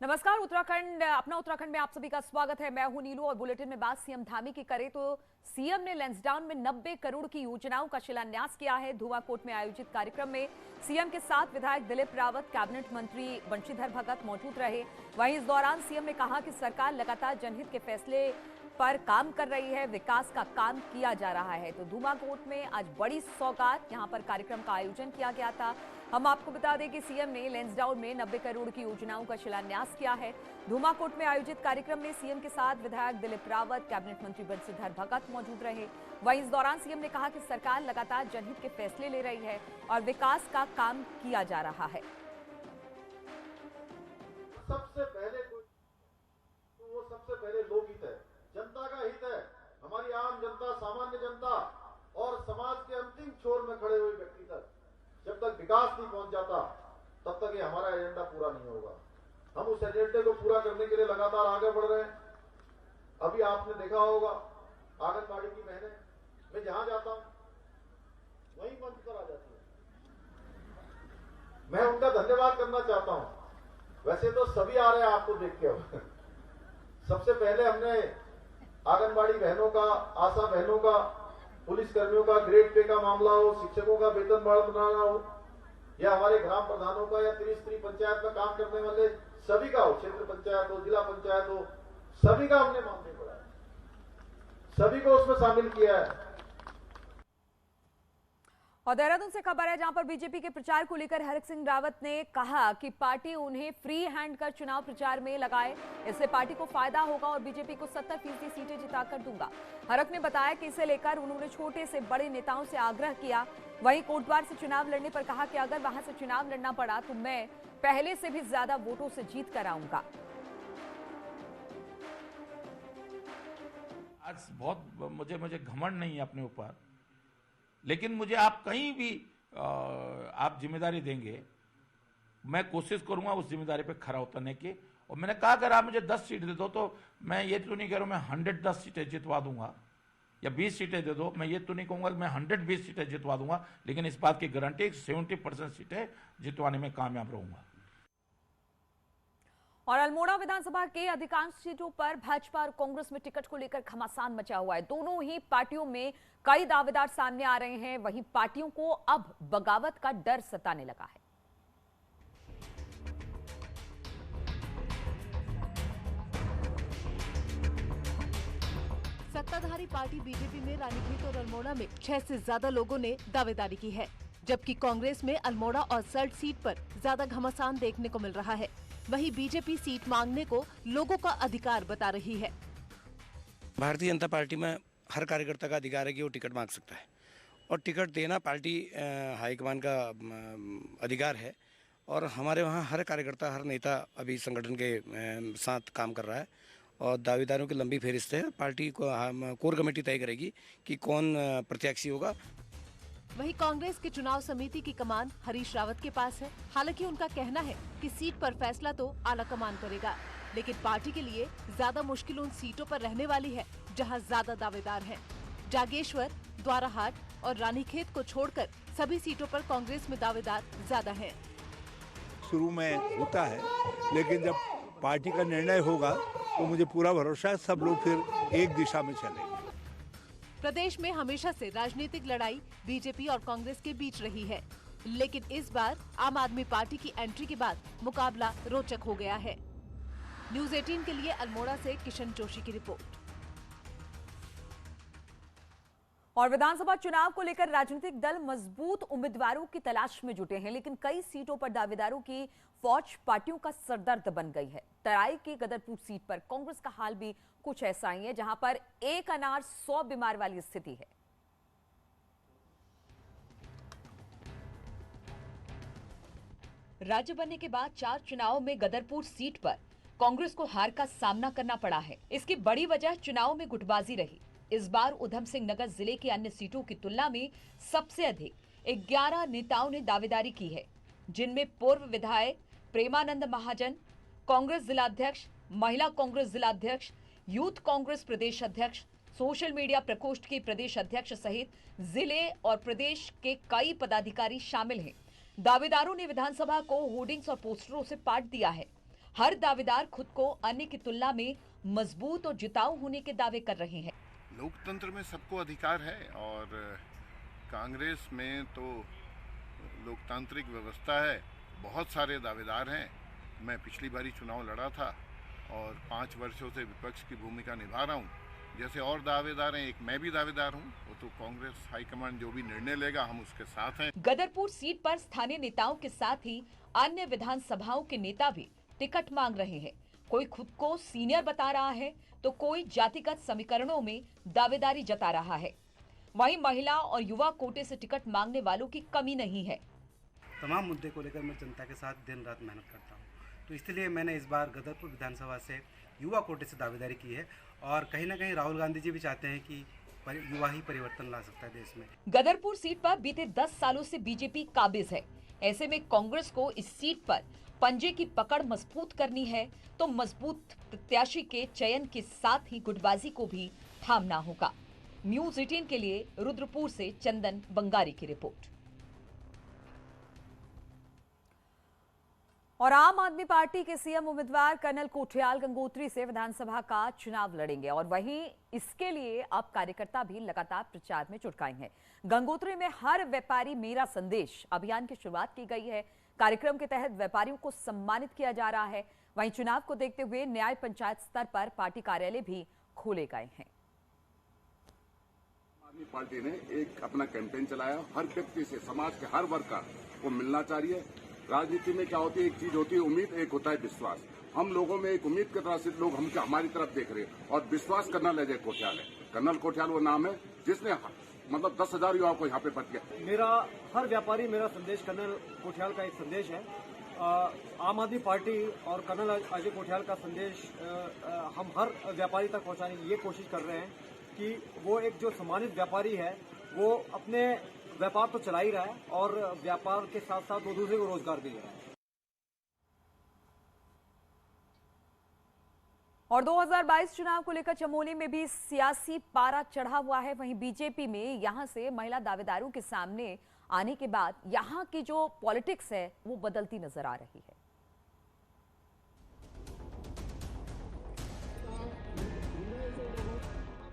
नमस्कार। उत्तराखंड में आप सभी का स्वागत है। मैं हूं नीलू और बुलेटिन में बात सीएम धामी की करें तो सीएम ने लैंसडाउन में 90 करोड़ की योजनाओं का शिलान्यास किया है। धुआंकोट में आयोजित कार्यक्रम में सीएम के साथ विधायक दिलीप रावत, कैबिनेट मंत्री बंशीधर भगत मौजूद रहे। वहीं इस दौरान सीएम ने कहा कि सरकार लगातार जनहित के फैसले पर काम कर रही है, विकास का काम किया जा रहा है। तो धुआंकोट में आज बड़ी सौगात, यहां पर कार्यक्रम का आयोजन किया गया था। हम आपको बता दें कि सीएम ने लैंसडाउन में 90 करोड़ की योजनाओं का शिलान्यास किया है। धुआंकोट में आयोजित कार्यक्रम में सीएम के साथ विधायक दिलीप रावत, कैबिनेट मंत्री बंशीधर भगत मौजूद रहे। वहीं इस दौरान सीएम ने कहा कि सरकार लगातार जनहित के फैसले ले रही है और विकास का काम किया जा रहा है। सबसे पहले लोकहित है, जनता का हित है। हमारी आम जनता, सामान्य जनता और समाज के अंतिम छोर में खड़े हुए व्यक्ति तक जब तक विकास नहीं पहुंच जाता तब तक ये हमारा एजेंडा पूरा नहीं होगा। हम उस एजेंडे को पूरा करने के लिए लगातार आगे बढ़ रहे हैं। अभी आपने देखा होगा आंगनबाड़ी की बहनें, मैं जहां जाता हूं वहीं मंच पर आ जाती है। मैं उनका धन्यवाद करना चाहता हूं। वैसे तो सभी आ रहे हैं आपको देख के। सबसे पहले हमने आंगनबाड़ी बहनों का, आशा बहनों का, पुलिस कर्मियों का ग्रेड पे का मामला हो, शिक्षकों का वेतन बढ़ाना हो, या हमारे ग्राम प्रधानों का या त्रिस्तरीय पंचायत में काम करने वाले सभी का हो, क्षेत्र पंचायत हो, जिला पंचायत हो, सभी का हमने मामले बढ़ाया, सभी को उसमें शामिल किया है। और देहरादून से खबर है, जहां पर बीजेपी के प्रचार को लेकर हरक सिंह रावत ने कहा कि पार्टी उन्हें फ्री हैंड कर चुनाव प्रचार में लगाए, इससे पार्टी को फायदा होगा और बीजेपी को 70% सीटें जिताकर दूंगा। हरक ने बताया कि इसे लेकर उन्होंने छोटे से बड़े नेताओं से आग्रह किया। वहीं कोटद्वार से चुनाव लड़ने पर कहा कि अगर वहां से चुनाव लड़ना पड़ा तो मैं पहले से भी ज्यादा वोटों से जीत कर आऊंगा। आज बहुत मुझे घमंड नहीं है अपने ऊपर, लेकिन मुझे आप कहीं भी आप जिम्मेदारी देंगे, मैं कोशिश करूंगा उस जिम्मेदारी पे खरा उतरने की। और मैंने कहा अगर आप मुझे 10 सीट दे दो तो मैं ये तो नहीं कह रहा हूं मैं 110 सीटें जितवा दूंगा, या 20 सीटें दे दो, मैं ये तो नहीं कहूंगा कि मैं 120 सीटें जितवा दूंगा, लेकिन इस बात की गारंटी 70% सीटें जितवाने में कामयाब रहूंगा। और अल्मोड़ा विधानसभा के अधिकांश सीटों पर भाजपा और कांग्रेस में टिकट को लेकर घमासान मचा हुआ है। दोनों ही पार्टियों में कई दावेदार सामने आ रहे हैं। वहीं पार्टियों को अब बगावत का डर सताने लगा है। सत्ताधारी पार्टी बीजेपी में रानीखेत और अल्मोड़ा में 6 से ज्यादा लोगों ने दावेदारी की है, जबकि कांग्रेस में अल्मोड़ा और सल्ट सीट पर ज्यादा घमासान देखने को मिल रहा है। वहीं बीजेपी सीट मांगने को लोगों का अधिकार बता रही है। भारतीय जनता पार्टी में हर कार्यकर्ता का अधिकार है कि वो टिकट मांग सकता है, और टिकट देना पार्टी हाईकमान का अधिकार है। और हमारे वहाँ हर कार्यकर्ता, हर नेता अभी संगठन के साथ काम कर रहा है और दावेदारों की लंबी फहरिस्त है। पार्टी को कोर कमेटी तय करेगी कि कौन प्रत्याशी होगा। वहीं कांग्रेस की चुनाव समिति की कमान हरीश रावत के पास है। हालांकि उनका कहना है कि सीट पर फैसला तो आला कमान करेगा, लेकिन पार्टी के लिए ज्यादा मुश्किल उन सीटों पर रहने वाली है जहां ज्यादा दावेदार हैं। जागेश्वर, द्वाराहाट और रानीखेत को छोड़कर सभी सीटों पर कांग्रेस में दावेदार ज्यादा हैं। शुरू में होता है, लेकिन जब पार्टी का निर्णय होगा तो मुझे पूरा भरोसा है सब लोग फिर एक दिशा में चलेंगे। प्रदेश में हमेशा से राजनीतिक लड़ाई बीजेपी और कांग्रेस के बीच रही है, लेकिन इस बार आम आदमी पार्टी की एंट्री के बाद मुकाबला रोचक हो गया है। न्यूज़ 18 के लिए अल्मोड़ा से किशन जोशी की रिपोर्ट। और विधानसभा चुनाव को लेकर राजनीतिक दल मजबूत उम्मीदवारों की तलाश में जुटे हैं, लेकिन कई सीटों पर दावेदारों की फौज पार्टियों का सरदर्द बन गई है। तराई की गदरपुर सीट पर कांग्रेस का हाल भी कुछ ऐसा ही है, जहां पर एक अनार 100 बीमार वाली स्थिति है। राज्य बनने के बाद 4 चुनावों में गदरपुर सीट पर कांग्रेस को हार का सामना करना पड़ा है। इसकी बड़ी वजह चुनाव में गुटबाजी रही। इस बार उधम सिंह नगर जिले की अन्य सीटों की तुलना में सबसे अधिक 11 नेताओं ने दावेदारी की है, जिनमें पूर्व विधायक प्रेमानंद महाजन, कांग्रेस जिलाध्यक्ष, महिला कांग्रेस जिलाध्यक्ष, यूथ कांग्रेस प्रदेश अध्यक्ष, सोशल मीडिया प्रकोष्ठ के प्रदेश अध्यक्ष सहित जिले और प्रदेश के कई पदाधिकारी शामिल हैं। दावेदारों ने विधानसभा को होर्डिंग्स और पोस्टरों से पाट दिया है। हर दावेदार खुद को अन्य की तुलना में मजबूत और जिताऊ होने के दावे कर रहे हैं। लोकतंत्र में सबको अधिकार है और कांग्रेस में तो लोकतांत्रिक व्यवस्था है, बहुत सारे दावेदार हैं। मैं पिछली बारी चुनाव लड़ा था और 5 वर्षों से विपक्ष की भूमिका निभा रहा हूँ। जैसे और दावेदार हैं, एक मैं भी दावेदार हूँ। वो तो कांग्रेस हाईकमान जो भी निर्णय लेगा हम उसके साथ हैं। गदरपुर सीट पर स्थानीय नेताओं के साथ ही अन्य विधानसभाओं के नेता भी टिकट मांग रहे हैं। कोई खुद को सीनियर बता रहा है तो कोई जातिगत समीकरणों में दावेदारी जता रहा है। वहीं महिला और युवा कोटे से टिकट मांगने वालों की कमी नहीं है। तमाम मुद्दे को लेकर मैं जनता के साथ दिन रात मेहनत करता हूँ, तो इसलिए मैंने इस बार गदरपुर विधानसभा से युवा कोटे से दावेदारी की है। और कहीं ना कहीं राहुल गांधी जी भी चाहते हैं कि युवा ही परिवर्तन ला सकता है देश में। गदरपुर सीट पर बीते 10 सालों से बीजेपी काबिज है। ऐसे में कांग्रेस को इस सीट पर पंजे की पकड़ मजबूत करनी है तो मजबूत प्रत्याशी के चयन के साथ ही गुटबाजी को भी थामना होगा। न्यूज 18 के लिए रुद्रपुर से चंदन बंगारी की रिपोर्ट। और आम आदमी पार्टी के सीएम उम्मीदवार कर्नल कोठियाल गंगोत्री से विधानसभा का चुनाव लड़ेंगे और वहीं इसके लिए अब कार्यकर्ता भी लगातार प्रचार में जुट गए हैं। गंगोत्री में हर व्यापारी मेरा संदेश अभियान की शुरुआत की गई है। कार्यक्रम के तहत व्यापारियों को सम्मानित किया जा रहा है। वहीं चुनाव को देखते हुए न्याय पंचायत स्तर पर पार्टी कार्यालय भी खोले गए हैं। आम आदमी पार्टी ने एक अपना कैंपेन चलाया, हर व्यक्ति से, समाज के हर वर्ग का वो मिलना चाहिए। राजनीति में क्या होती है, एक चीज होती है उम्मीद, एक होता है विश्वास। हम लोगों में एक उम्मीद की तरह से लोग हम हमारी तरफ देख रहे हैं और विश्वास कर्नल अजय कोठियाल है। कर्नल कोठियाल वो नाम है जिसने मतलब 10,000 युवाओं को यहाँ पे भर दिया। मेरा हर व्यापारी मेरा संदेश कर्नल कोठियाल का एक संदेश है। आम आदमी पार्टी और कर्नल अजय कोठियाल का संदेश हम हर व्यापारी तक पहुँचाने की ये कोशिश कर रहे हैं कि वो एक जो सम्मानित व्यापारी है वो अपने व्यापार तो चला ही रहा है और व्यापार के साथ साथ वो दूसरे को रोजगार भी दे रहा है। और 2022 चुनाव को लेकर चमोली में भी सियासी पारा चढ़ा हुआ है। वहीं बीजेपी में यहां से महिला दावेदारों के सामने आने के बाद यहां की जो पॉलिटिक्स है वो बदलती नजर आ रही है।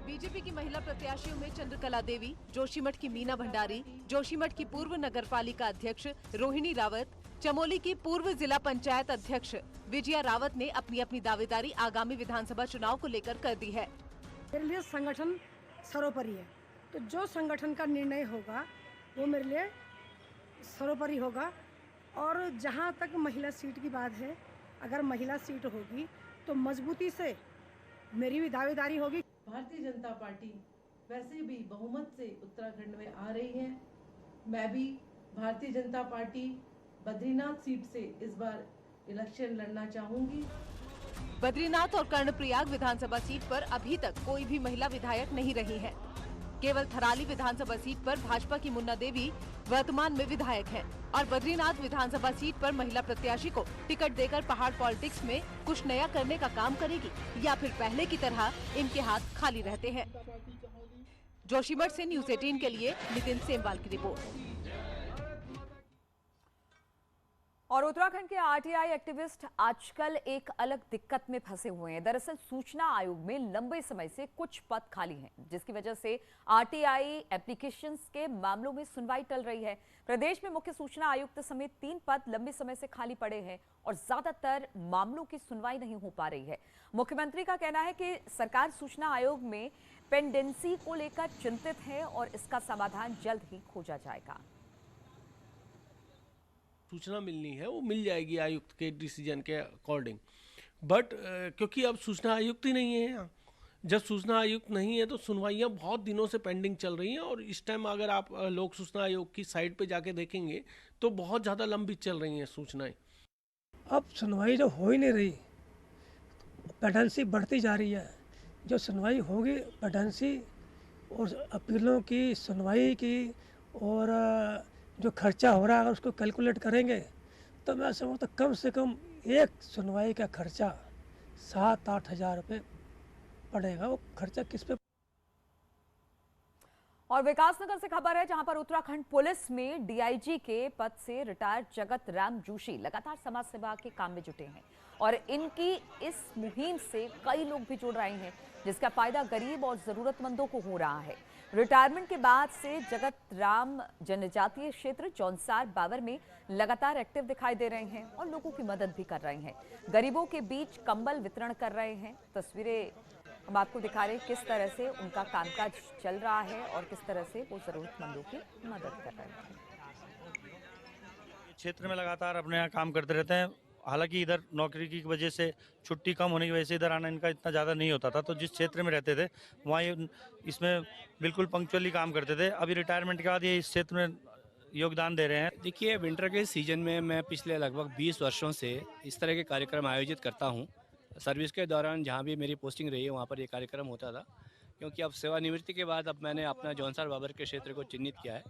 बीजेपी की महिला प्रत्याशियों में चंद्रकला देवी, जोशीमठ की मीना भंडारी, जोशीमठ की पूर्व नगरपालिका अध्यक्ष रोहिणी रावत, चमोली की पूर्व जिला पंचायत अध्यक्ष विजया रावत ने अपनी अपनी दावेदारी आगामी विधानसभा चुनाव को लेकर कर दी है। मेरे लिए संगठन सर्वोपरि है, तो जो संगठन का निर्णय होगा वो मेरे लिए सर्वोपरि होगा। और जहाँ तक महिला सीट की बात है, अगर महिला सीट होगी तो मजबूती से मेरी भी दावेदारी होगी। भारतीय जनता पार्टी वैसे भी बहुमत से उत्तराखंड में आ रही है। मैं भी भारतीय जनता पार्टी बद्रीनाथ सीट से इस बार इलेक्शन लड़ना चाहूंगी। बद्रीनाथ और कर्णप्रयाग विधानसभा सीट पर अभी तक कोई भी महिला विधायक नहीं रही है। केवल थराली विधानसभा सीट पर भाजपा की मुन्ना देवी वर्तमान में विधायक हैं और बद्रीनाथ विधानसभा सीट पर महिला प्रत्याशी को टिकट देकर पहाड़ पॉलिटिक्स में कुछ नया करने का काम करेगी या फिर पहले की तरह इनके हाथ खाली रहते हैं। जोशीमठ से न्यूज 18 के लिए नितिन सेमवाल की रिपोर्ट। और उत्तराखंड के आरटीआई एक्टिविस्ट आजकल एक अलग दिक्कत में फंसे हुए हैं। दरअसल सूचना आयोग में लंबे समय से कुछ पद खाली हैं, जिसकी वजह से आरटीआई एप्लीकेशंस के मामलों में सुनवाई टल रही है। प्रदेश में मुख्य सूचना आयुक्त समेत 3 पद लंबे समय से खाली पड़े हैं और ज्यादातर मामलों की सुनवाई नहीं हो पा रही है। मुख्यमंत्री का कहना है कि सरकार सूचना आयोग में पेंडेंसी को लेकर चिंतित है और इसका समाधान जल्द ही खोजा जाएगा। सूचना मिलनी है वो मिल जाएगी आयुक्त के डिसीजन के अकॉर्डिंग, बट क्योंकि अब सूचना आयुक्त ही नहीं है यहाँ, जब सूचना आयुक्त नहीं है तो सुनवाइयाँ बहुत दिनों से पेंडिंग चल रही हैं और इस टाइम अगर आप लोक सूचना आयोग की साइट पे जाके देखेंगे तो बहुत ज़्यादा लंबी चल रही हैं सूचनाएं। अब सुनवाई जो हो ही नहीं रही, पेंडेंसी बढ़ती जा रही है। जो सुनवाई होगी पेंडेंसी और अपीलों की सुनवाई की और जो खर्चा हो रहा है अगर उसको कैलकुलेट करेंगे तो मैं समझता कम से कम एक सुनवाई का खर्चा 7-8 हज़ार रुपये पड़ेगा। वो खर्चा किस पे? और विकासनगर से खबर है, जहां पर उत्तराखंड पुलिस में डीआईजी के पद से रिटायर्ड जगत राम जोशी लगातार समाज सेवा के काम में जुटे हैं और इनकी इस मुहिम से कई लोग भी जुड़ रहे हैं, जिसका फायदा गरीब और जरूरतमंदों को हो रहा है। रिटायरमेंट के बाद से जगत राम जनजातीय क्षेत्र जौनसार बावर में लगातार एक्टिव दिखाई दे रहे हैं और लोगों की मदद भी कर रहे हैं। गरीबों के बीच कंबल वितरण कर रहे हैं। तस्वीरें हम आपको दिखा रहे हैं किस तरह से उनका कामकाज चल रहा है और किस तरह से वो जरूरतमंदों की मदद कर रहे हैं। क्षेत्र में लगातार अपने यहाँ काम करते रहते हैं। हालांकि इधर नौकरी की वजह से छुट्टी कम होने की वजह से इधर आना इनका इतना ज़्यादा नहीं होता था, तो जिस क्षेत्र में रहते थे वहाँ इसमें बिल्कुल पंक्चुअली काम करते थे। अभी रिटायरमेंट के बाद ये इस क्षेत्र में योगदान दे रहे हैं। देखिए, विंटर के सीजन में मैं पिछले लगभग 20 वर्षों से इस तरह के कार्यक्रम आयोजित करता हूँ। सर्विस के दौरान जहाँ भी मेरी पोस्टिंग रही है वहाँ पर ये कार्यक्रम होता था, क्योंकि अब सेवानिवृत्ति के बाद अब मैंने अपना जौनसार बाबर के क्षेत्र को चिन्हित किया है,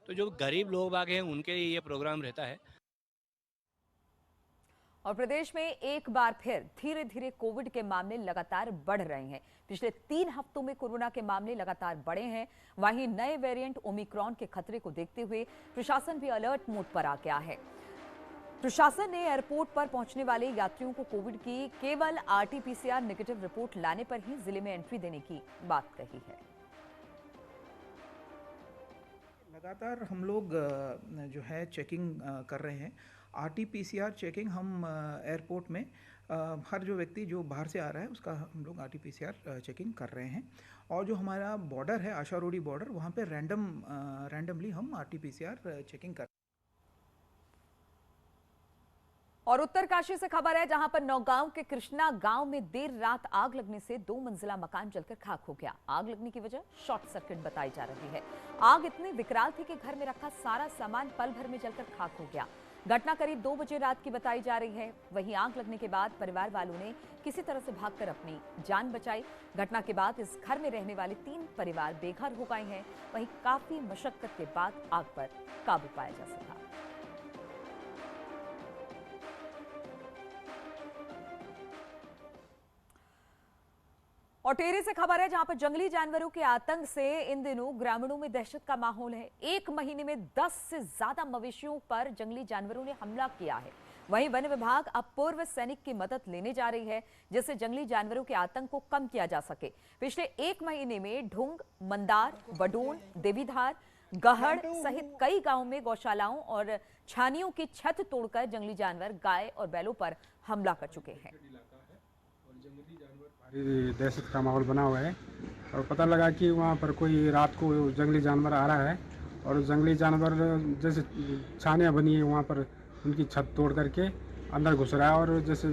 तो जो गरीब लोग बाग हैं उनके लिए ये प्रोग्राम रहता है। और प्रदेश में एक बार फिर धीरे धीरे कोविड के मामले लगातार बढ़ रहे हैं। पिछले 3 हफ्तों में कोरोना के मामले लगातार बढ़े हैं। वहीं नए वेरिएंट ओमिक्रॉन के खतरे को देखते हुए प्रशासन भी अलर्ट मोड पर आ गया है। प्रशासन ने एयरपोर्ट पर पहुंचने वाले यात्रियों को कोविड की केवल RT-PCR नेगेटिव रिपोर्ट लाने पर ही जिले में एंट्री देने की बात कही है। लगातार हम लोग जो है चेकिंग कर रहे हैं। RT-PCR चेकिंग हम एयरपोर्ट में हर जो व्यक्ति जो बाहर से आ रहा है उसका हम लोग RT-PCR चेकिंग कर रहे हैं। और जो हमारा बॉर्डर है आशारोडी बॉर्डर, वहाँ पे रैंडमली हम RT-PCR चेकिंग कर। और उत्तरकाशी से खबर है, जहां पर नौगांव के कृष्णा गांव में देर रात आग लगने से 2 मंजिला मकान जलकर खाक हो गया। आग लगने की वजह शॉर्ट सर्किट बताई जा रही है। आग इतनी विकराल थी कि घर में रखा सारा सामान पल भर में जलकर खाक हो गया। घटना करीब 2 बजे रात की बताई जा रही है। वहीं आग लगने के बाद परिवार वालों ने किसी तरह से भागकर अपनी जान बचाई। घटना के बाद इस घर में रहने वाले 3 परिवार बेघर हो गए हैं। वहीं काफी मशक्कत के बाद आग पर काबू पाया जा सका। और टेहरी से खबर है, जहां पर जंगली जानवरों के आतंक से इन दिनों ग्रामीणों में दहशत का माहौल है। 1 महीने में 10 से ज्यादा मवेशियों पर जंगली जानवरों ने हमला किया है। वहीं वन विभाग अब पूर्व सैनिक की मदद लेने जा रही है, जिससे जंगली जानवरों के आतंक को कम किया जा सके। पिछले 1 महीने में ढुंग, मंदार, बडून, देवीधार, गहड़ सहित कई गांवों में गौशालाओं और छानियों की छत तोड़कर जंगली जानवर गाय और बैलों पर हमला कर चुके हैं। दहशत का माहौल बना हुआ है और पता लगा कि वहाँ पर कोई रात को जंगली जानवर आ रहा है और जंगली जानवर जैसे छानियाँ बनी है वहाँ पर उनकी छत तोड़ करके अंदर घुस रहा है और जैसे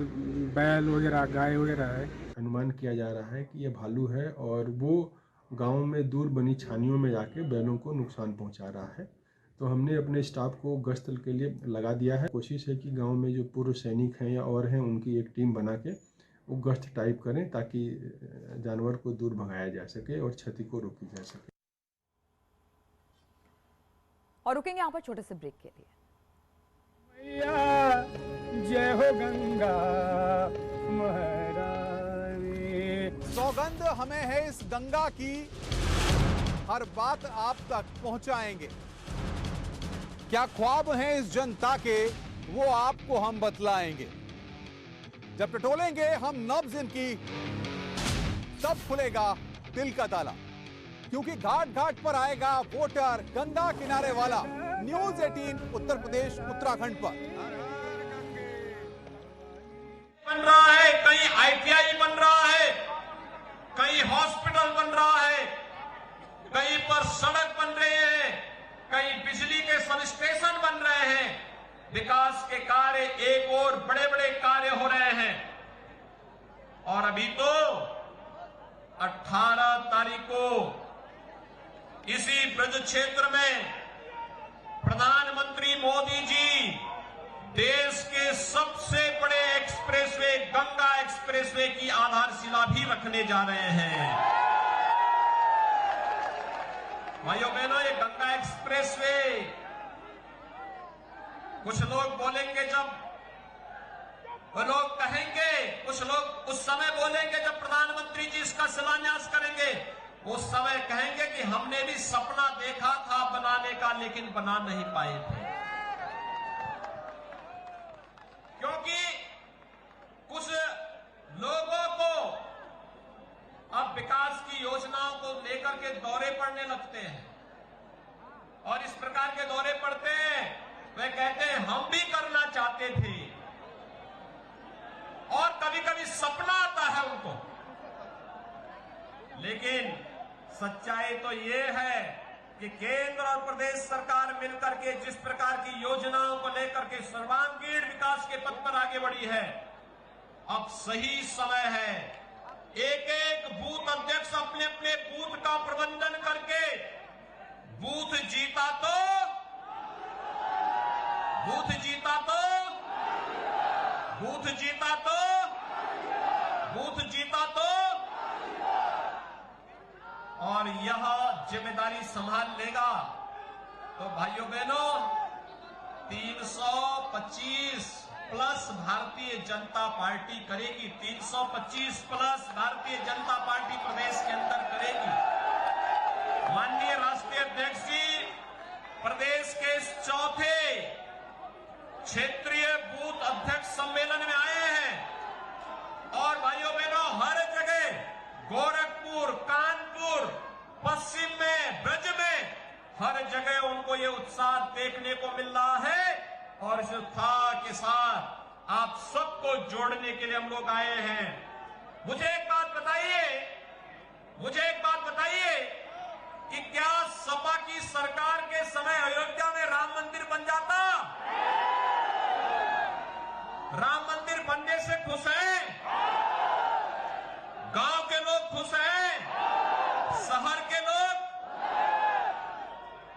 बैल वगैरह गाय वगैरह है। अनुमान किया जा रहा है कि ये भालू है और वो गांव में दूर बनी छानियों में जाके बैलों को नुकसान पहुंचा रहा है। तो हमने अपने स्टाफ को गश्त के लिए लगा दिया है। कोशिश है कि गाँव में जो पूर्व सैनिक हैं या और हैं उनकी एक टीम बना के वो गश्त टाइप करें ताकि जानवर को दूर भगाया जा सके और क्षति को रोकी जा सके। और रुकेंगे यहाँ पर छोटे से ब्रेक के लिए। जय हो गंगा महारानी। सौगंध हमें है इस गंगा की, हर बात आप तक पहुंचाएंगे। क्या ख्वाब हैं इस जनता के, वो आपको हम बतलाएंगे। जब टटोलेंगे हम नब्ज इनकी, तब खुलेगा दिल का ताला, क्योंकि घाट घाट पर आएगा वोटर गंगा किनारे वाला। न्यूज़ 18 उत्तर प्रदेश उत्तराखंड पर बन रहा है, कहीं ITI बन रहा है, कहीं हॉस्पिटल बन रहा है, कहीं पर सड़क बन रही है, कहीं बिजली के सब स्टेशन बन रहे हैं। विकास के कार्य एक और बड़े बड़े कार्य हो रहे हैं। और अभी तो 18 तारीख को इसी ब्रज क्षेत्र में प्रधानमंत्री मोदी जी देश के सबसे बड़े एक्सप्रेसवे गंगा एक्सप्रेसवे की आधारशिला भी रखने जा रहे हैं। भाइयों बहनों, ये गंगा एक्सप्रेसवे कुछ लोग बोलेंगे, जब वो लोग कहेंगे, कुछ लोग उस समय बोलेंगे जब प्रधानमंत्री जी इसका शिलान्यास करेंगे। उस समय कहेंगे कि हमने भी सपना देखा था बनाने का, लेकिन बना नहीं पाए थे, क्योंकि कुछ लोगों को अब विकास की योजनाओं को लेकर के दौरे पड़ने लगते हैं, और इस प्रकार के दौरे पड़ते हैं, वे कहते हैं हम भी करना चाहते थे, और कभी कभी सपना आता है उनको। लेकिन सच्चाई तो ये है कि केंद्र और प्रदेश सरकार मिलकर के जिस प्रकार की योजनाओं को लेकर के सर्वांगीण विकास के पथ पर आगे बढ़ी है, अब सही समय है एक एक बूथ अध्यक्ष अपने अपने बूथ का प्रबंधन करके बूथ जीता तो बूथ जीता तो बूथ जीता तो बूथ जीता तो और यह जिम्मेदारी संभाल लेगा। तो भाइयों बहनों, 325 प्लस भारतीय जनता पार्टी करेगी, 325 प्लस भारतीय जनता पार्टी प्रदेश के अंदर करेगी। माननीय राष्ट्रीय अध्यक्ष जी प्रदेश के इस चौथे क्षेत्रीय बूथ अध्यक्ष सम्मेलन में आए हैं, और भाइयों बहनों, हर जगह गोरखपुर, कानपुर, पश्चिम में, ब्रज में, हर जगह उनको ये उत्साह देखने को मिल रहा है, और इस उत्साह के साथ आप सबको जोड़ने के लिए हम लोग आए हैं। मुझे एक बात बताइए कि क्या सपा की सरकार के समय अयोध्या में राम मंदिर बन जाता? राम मंदिर बनने से खुश हैं? गांव के लोग खुश हैं? शहर के लोग?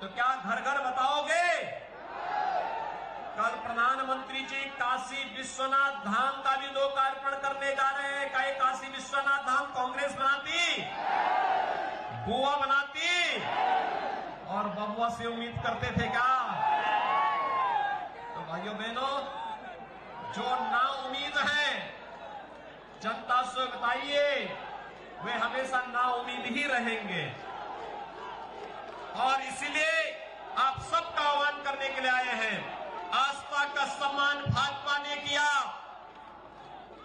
तो क्या घर घर बताओगे? कल प्रधानमंत्री जी काशी विश्वनाथ धाम का भी लोकार्पण करने जा रहे हैं। क्या काशी विश्वनाथ धाम कांग्रेस बनाती, गोवा बनाती और बबुआ से उम्मीद करते थे क्या? तो भाइयों बहनों, जो ना उम्मीद है जनता से बताइए, वे हमेशा ना उम्मीद ही रहेंगे। और इसीलिए आप सबका आह्वान करने के लिए आए हैं। आस्था का सम्मान भाजपा ने किया,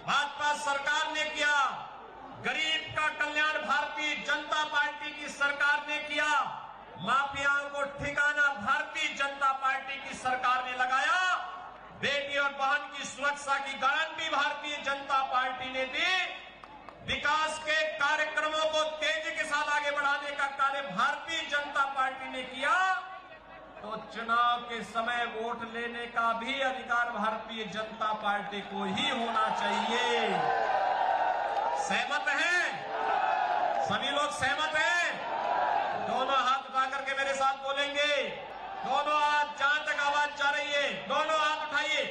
भाजपा सरकार ने किया, गरीब का कल्याण भारतीय जनता पार्टी की सरकार ने किया, माफियाओं को ठिकाना भारतीय जनता पार्टी की सरकार ने लगाया, बेटी और बहन की सुरक्षा की गारंटी भारतीय जनता पार्टी ने दी, विकास के कार्यक्रमों को तेजी के साथ आगे बढ़ाने का कार्य भारतीय जनता पार्टी ने किया। तो चुनाव के समय वोट लेने का भी अधिकार भारतीय जनता पार्टी को ही होना चाहिए। सहमत हैं? सभी लोग सहमत हैं? दोनों हाथ उठा करके मेरे साथ बोलेंगे। दोनों हाथ, जहां तक आवाज जा रही है, दोनों हाथ उठाइए।